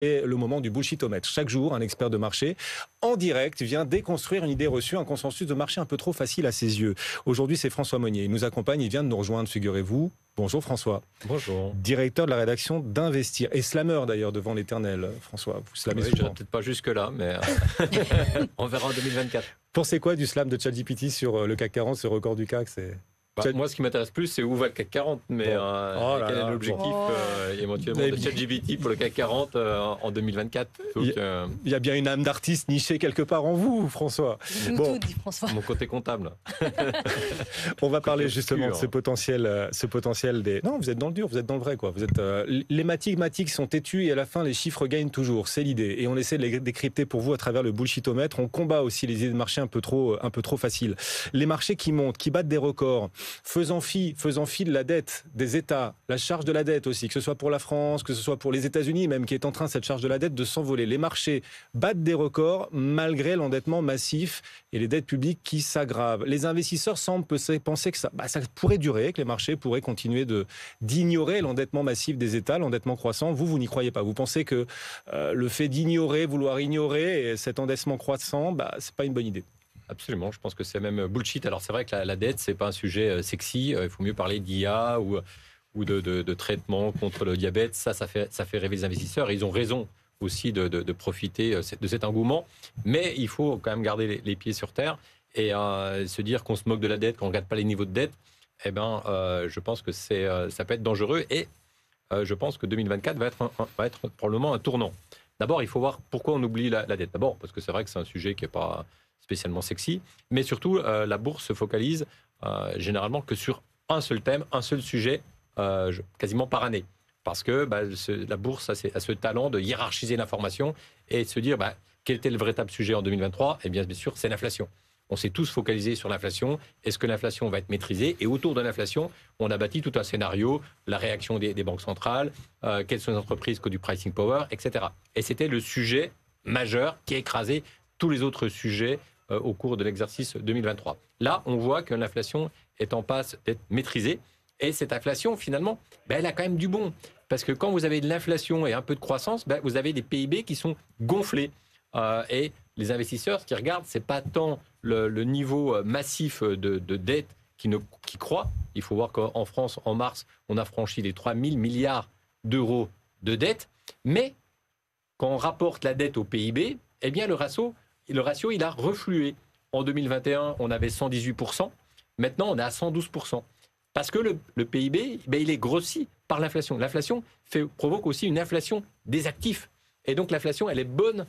Et le moment du bullshitomètre. Chaque jour, un expert de marché, en direct, vient déconstruire une idée reçue, un consensus de marché un peu trop facile à ses yeux. Aujourd'hui, c'est François Monnier. Il nous accompagne, il vient de nous rejoindre, figurez-vous. Bonjour François. Bonjour. Directeur de la rédaction d'Investir. Et slammer d'ailleurs devant l'éternel, François. Vous slamez Oui, souvent. peut-être pas jusque-là, mais on verra en 2024. Pensez quoi du slam de ChatGPT sur le CAC 40, ce record du CAC Moi, ce qui m'intéresse plus, c'est où va le CAC 40, mais quel est l'objectif éventuellement de ChatGPT pour le CAC 40 en 2024. Donc, il y a bien une âme d'artiste nichée quelque part en vous, François. Tout dit François. Mon côté comptable. On va parler justement de ce potentiel des... Non, vous êtes dans le dur, vous êtes dans le vrai, quoi. Vous êtes, les mathématiques sont têtues et à la fin, les chiffres gagnent toujours. C'est l'idée. Et on essaie de les décrypter pour vous à travers le bullshitomètre. On combat aussi les idées de marché un peu trop faciles. Les marchés qui montent, qui battent des records, faisant fi de la dette des États, la charge de la dette aussi, que ce soit pour la France, que ce soit pour les États-Unis même, qui est en train, cette charge de la dette, de s'envoler. Les marchés battent des records malgré l'endettement massif et les dettes publiques qui s'aggravent. Les investisseurs semblent penser que ça pourrait durer, que les marchés pourraient continuer d'ignorer l'endettement massif des États, l'endettement croissant. Vous n'y croyez pas. Vous pensez que le fait vouloir ignorer cet endettement croissant, c'est pas une bonne idée. Absolument, je pense que c'est même bullshit. Alors c'est vrai que la dette, c'est pas un sujet sexy. Il faut mieux parler d'IA ou de traitement contre le diabète. Ça fait rêver les investisseurs. Et ils ont raison aussi de profiter de cet engouement. Mais il faut quand même garder les pieds sur terre et se dire qu'on se moque de la dette, qu'on ne regarde pas les niveaux de dette. Je pense que ça peut être dangereux. Et je pense que 2024 va être probablement un tournant. D'abord, il faut voir pourquoi on oublie la dette. D'abord, parce que c'est vrai que c'est un sujet qui n'est pas spécialement sexy, mais surtout la bourse se focalise généralement que sur un seul thème, un seul sujet, quasiment par année. Parce que la bourse a ce talent de hiérarchiser l'information et de se dire quel était le véritable sujet en 2023 ? Eh bien sûr, c'est l'inflation. On s'est tous focalisés sur l'inflation. Est-ce que l'inflation va être maîtrisée ? Et autour de l'inflation, on a bâti tout un scénario, la réaction des banques centrales, quelles sont les entreprises qui ont du pricing power, etc. Et c'était le sujet majeur qui a écrasé tous les autres sujets au cours de l'exercice 2023. Là, on voit que l'inflation est en passe d'être maîtrisée. Et cette inflation, finalement, elle a quand même du bon. Parce que quand vous avez de l'inflation et un peu de croissance, vous avez des PIB qui sont gonflés. Et les investisseurs, ce qu'ils regardent, ce n'est pas tant le niveau massif de dette qui croît. Il faut voir qu'en France, en mars, on a franchi les 3 000 milliards d'euros de dette. Mais quand on rapporte la dette au PIB, eh bien le ratio, il a reflué. En 2021, on avait 118%. Maintenant, on est à 112%. Parce que le PIB, il est grossi par l'inflation. L'inflation provoque aussi une inflation des actifs. Et donc, l'inflation, elle est bonne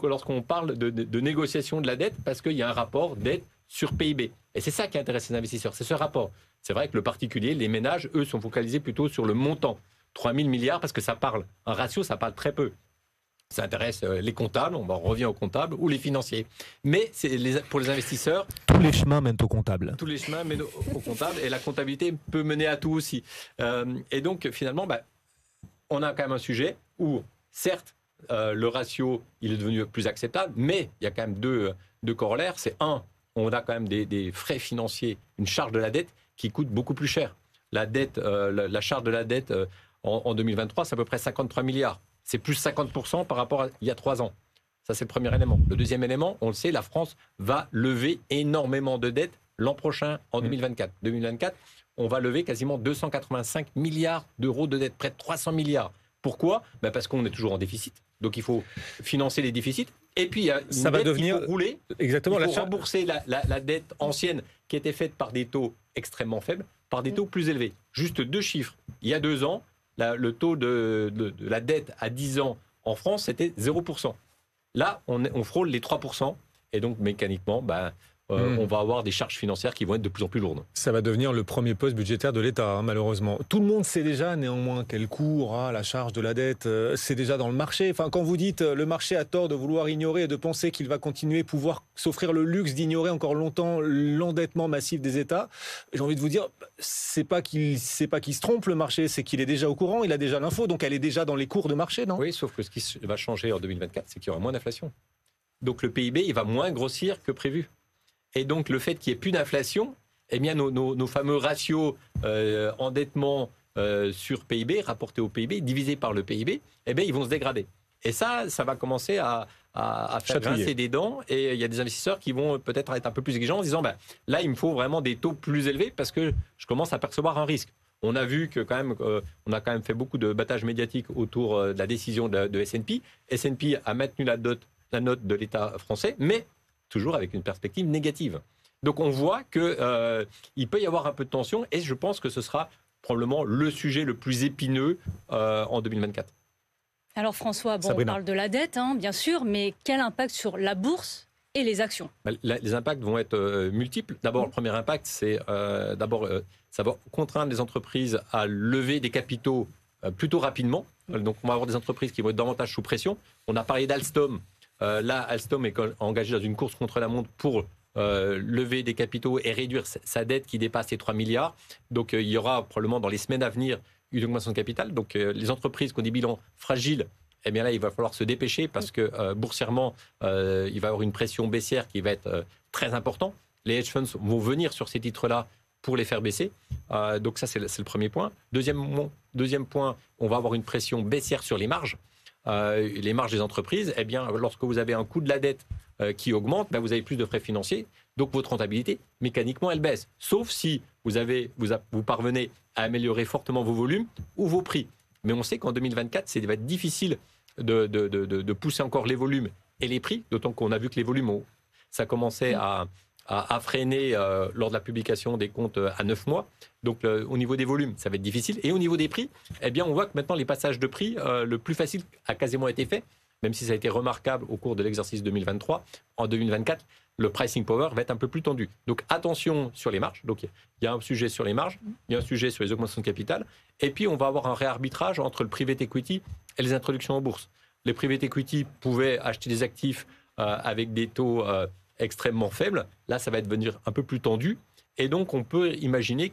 lorsqu'on parle de négociation de la dette parce qu'il y a un rapport dette sur PIB. Et c'est ça qui intéresse les investisseurs, c'est ce rapport. C'est vrai que le particulier, les ménages, eux, sont focalisés plutôt sur le montant. 3 000 milliards, parce que ça parle. Un ratio, ça parle très peu. Ça intéresse les comptables, on revient aux comptables, ou les financiers. Mais pour les investisseurs... Tous les chemins mènent au comptable. Tous les chemins mènent au comptable, et la comptabilité peut mener à tout aussi. Et donc, finalement, on a quand même un sujet où, certes, le ratio, il est devenu plus acceptable, mais il y a quand même deux corollaires. C'est on a quand même des frais financiers, une charge de la dette qui coûte beaucoup plus cher. La dette, la charge de la dette en 2023, c'est à peu près 53 milliards. C'est plus 50% par rapport à il y a 3 ans. Ça, c'est le premier élément. Le deuxième élément, on le sait, la France va lever énormément de dettes l'an prochain, en 2024. 2024, on va lever quasiment 285 milliards d'euros de dettes, près de 300 milliards. Pourquoi ? Parce qu'on est toujours en déficit. Donc, il faut financer les déficits. Et puis, il y a une dette qu'il faut rouler. Exactement, il faut rembourser la dette ancienne qui était faite par des taux extrêmement faibles, par des taux plus élevés. Juste 2 chiffres. Il y a 2 ans, le taux de la dette à 10 ans en France, c'était 0%. Là, on frôle les 3%. Et donc, mécaniquement, on va avoir des charges financières qui vont être de plus en plus lourdes. Ça va devenir le premier poste budgétaire de l'État, malheureusement. Tout le monde sait déjà, néanmoins, quel coût aura la charge de la dette. C'est déjà dans le marché. Enfin, quand vous dites le marché a tort de vouloir ignorer et de penser qu'il va continuer pouvoir s'offrir le luxe d'ignorer encore longtemps l'endettement massif des États, j'ai envie de vous dire, c'est pas qu'il se trompe le marché, c'est qu'il est déjà au courant, il a déjà l'info, donc elle est déjà dans les cours de marché, non ? Oui, sauf que ce qui va changer en 2024, c'est qu'il y aura moins d'inflation. Donc le PIB, il va moins grossir que prévu. Et donc, le fait qu'il n'y ait plus d'inflation, eh bien, nos fameux ratios endettement sur PIB, rapportés au PIB, divisés par le PIB, eh bien, ils vont se dégrader. Et ça va commencer à faire grincer des dents. Et il y a des investisseurs qui vont peut-être être un peu plus exigeants en disant là, il me faut vraiment des taux plus élevés parce que je commence à percevoir un risque. On a vu que on a quand même fait beaucoup de battage médiatique autour de la décision de S&P. S&P a maintenu la note de l'État français, mais toujours avec une perspective négative. Donc on voit qu'il peut y avoir un peu de tension et je pense que ce sera probablement le sujet le plus épineux en 2024. Alors François, on parle de la dette, bien sûr, mais quel impact sur la bourse et les actions? Les impacts vont être multiples. D'abord, le premier impact, c'est ça va contraindre les entreprises à lever des capitaux plutôt rapidement. Donc on va avoir des entreprises qui vont être davantage sous pression. On a parlé d'Alstom. Là, Alstom est engagé dans une course contre la montre pour lever des capitaux et réduire sa dette qui dépasse les 3 milliards. Donc il y aura probablement dans les semaines à venir une augmentation de capital. Donc les entreprises qui ont des bilans fragiles, eh bien là, il va falloir se dépêcher parce que boursièrement, il va y avoir une pression baissière qui va être très importante. Les hedge funds vont venir sur ces titres-là pour les faire baisser. Donc ça, c'est le premier point. Deuxième point, on va avoir une pression baissière sur les marges. Les marges des entreprises, eh bien, lorsque vous avez un coût de la dette qui augmente, vous avez plus de frais financiers, donc votre rentabilité, mécaniquement, elle baisse. Sauf si vous parvenez à améliorer fortement vos volumes ou vos prix. Mais on sait qu'en 2024, ça va être difficile de pousser encore les volumes et les prix, d'autant qu'on a vu que les volumes, ça commençait à freiner lors de la publication des comptes à 9 mois. Donc au niveau des volumes, ça va être difficile. Et au niveau des prix, eh bien, on voit que maintenant, les passages de prix, le plus facile a quasiment été fait, même si ça a été remarquable au cours de l'exercice 2023. En 2024, le pricing power va être un peu plus tendu. Donc attention sur les marges. Donc il y a un sujet sur les marges, il y a un sujet sur les augmentations de capital. Et puis on va avoir un réarbitrage entre le private equity et les introductions en bourse. Les private equity pouvaient acheter des actifs avec des taux extrêmement faibles. Là, ça va devenir un peu plus tendu. Et donc, on peut imaginer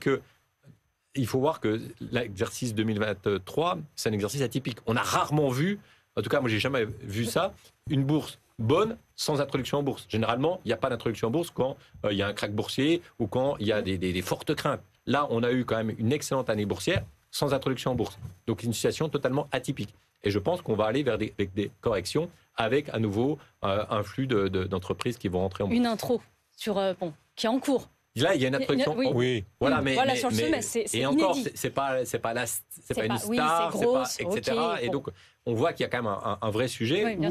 il faut voir que l'exercice 2023, c'est un exercice atypique. On a rarement vu, en tout cas, moi, j'ai jamais vu ça, une bourse bonne sans introduction en bourse. Généralement, il n'y a pas d'introduction en bourse quand il y a un krach boursier ou quand il y a des fortes craintes. Là, on a eu quand même une excellente année boursière sans introduction en bourse. Donc, une situation totalement atypique. Et je pense qu'on va aller vers des corrections avec à nouveau un flux d'entreprises qui vont rentrer en bourse. Une intro qui est en cours. Là, il y a une introduction. Oui. Voilà, sur le semestre, c'est et encore, inédit. c'est pas une star, c'est gros, etc. Et donc, on voit qu'il y a quand même un vrai sujet où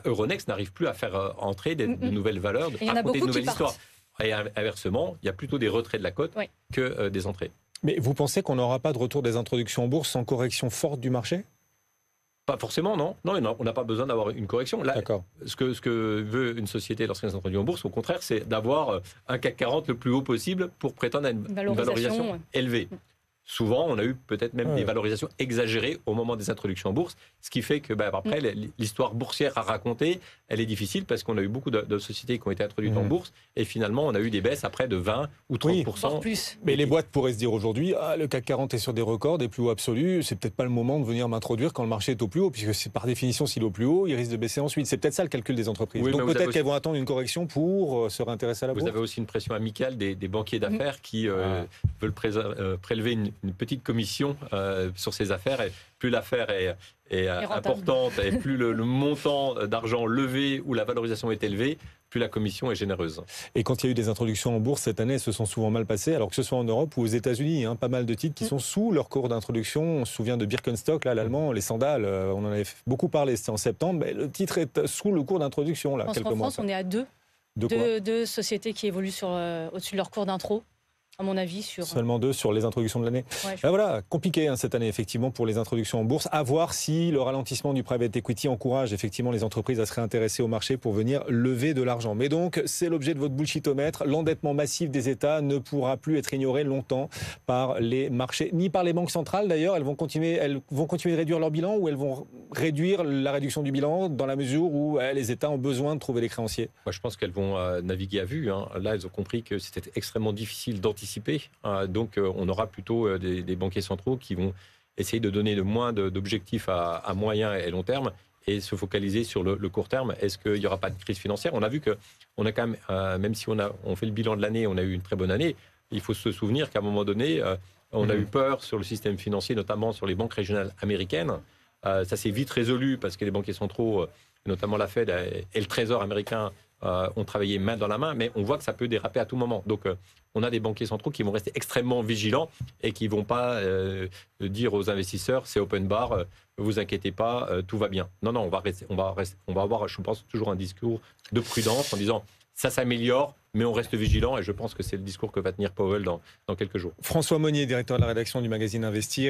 Euronext n'arrive plus à faire entrer de nouvelles valeurs, à raconter de nouvelles histoires. Et inversement, il y a plutôt des retraits de la cote que des entrées. Mais vous pensez qu'on n'aura pas de retour des introductions en bourse sans correction forte du marché ? Pas forcément, non. Non, on n'a pas besoin d'avoir une correction. Là, D'accord. Ce que veut une société lorsqu'elle s'introduit en bourse, au contraire, c'est d'avoir un CAC 40 le plus haut possible pour prétendre à une valorisation élevée. Souvent, on a eu peut-être même des valorisations exagérées au moment des introductions en bourse, ce qui fait que après, l'histoire boursière à raconter, elle est difficile parce qu'on a eu beaucoup de sociétés qui ont été introduites en bourse et finalement, on a eu des baisses après de 20 ou 30%. Plus. Mais les boîtes pourraient se dire aujourd'hui, le CAC 40 est sur des records, des plus hauts absolus, c'est peut-être pas le moment de venir m'introduire quand le marché est au plus haut, puisque c'est par définition, s'il est au plus haut, il risque de baisser ensuite. C'est peut-être ça le calcul des entreprises. Oui, donc peut-être qu'elles vont attendre une correction pour se réintéresser à la bourse. Vous avez aussi une pression amicale des banquiers d'affaires qui veulent prélever une petite commission sur ces affaires, et plus l'affaire est importante et plus le montant d'argent levé ou la valorisation est élevée, plus la commission est généreuse. Et quand il y a eu des introductions en bourse cette année, elles se sont souvent mal passées, alors que ce soit en Europe ou aux États-Unis, pas mal de titres qui sont sous leur cours d'introduction. On se souvient de Birkenstock, là, l'allemand, les sandales, on en avait beaucoup parlé, c'était en septembre, mais le titre est sous le cours d'introduction. Là, je pense qu'en France, on est à deux sociétés qui évoluent au-dessus de leur cours d'intro. À mon avis, Seulement 2 sur les introductions de l'année. Voilà, compliqué cette année, effectivement, pour les introductions en bourse. À voir si le ralentissement du private equity encourage effectivement les entreprises à se réintéresser au marché pour venir lever de l'argent. Mais donc, c'est l'objet de votre bullshitomètre. L'endettement massif des États ne pourra plus être ignoré longtemps par les marchés, ni par les banques centrales d'ailleurs. Elles vont continuer de réduire leur bilan ou elles vont réduire la réduction du bilan dans la mesure où les États ont besoin de trouver des créanciers. Moi, je pense qu'elles vont naviguer à vue. Là, elles ont compris que c'était extrêmement difficile d'anticiper. Donc, on aura plutôt des banquiers centraux qui vont essayer de donner le moins d'objectifs à moyen et long terme et se focaliser sur le court terme. Est-ce qu'il n'y aura pas de crise financière ? On a vu qu'on a quand même si on fait le bilan de l'année, on a eu une très bonne année. Il faut se souvenir qu'à un moment donné, on a eu peur sur le système financier, notamment sur les banques régionales américaines. Ça s'est vite résolu parce que les banquiers centraux, notamment la Fed et le Trésor américain, ont travaillé main dans la main, mais on voit que ça peut déraper à tout moment. Donc, on a des banquiers centraux qui vont rester extrêmement vigilants et qui ne vont pas dire aux investisseurs, c'est open bar, ne vous inquiétez pas, tout va bien. Non, on va avoir, je pense, toujours un discours de prudence en disant, ça s'améliore, mais on reste vigilant, et je pense que c'est le discours que va tenir Powell dans quelques jours. François Monnier, directeur de la rédaction du magazine Investir.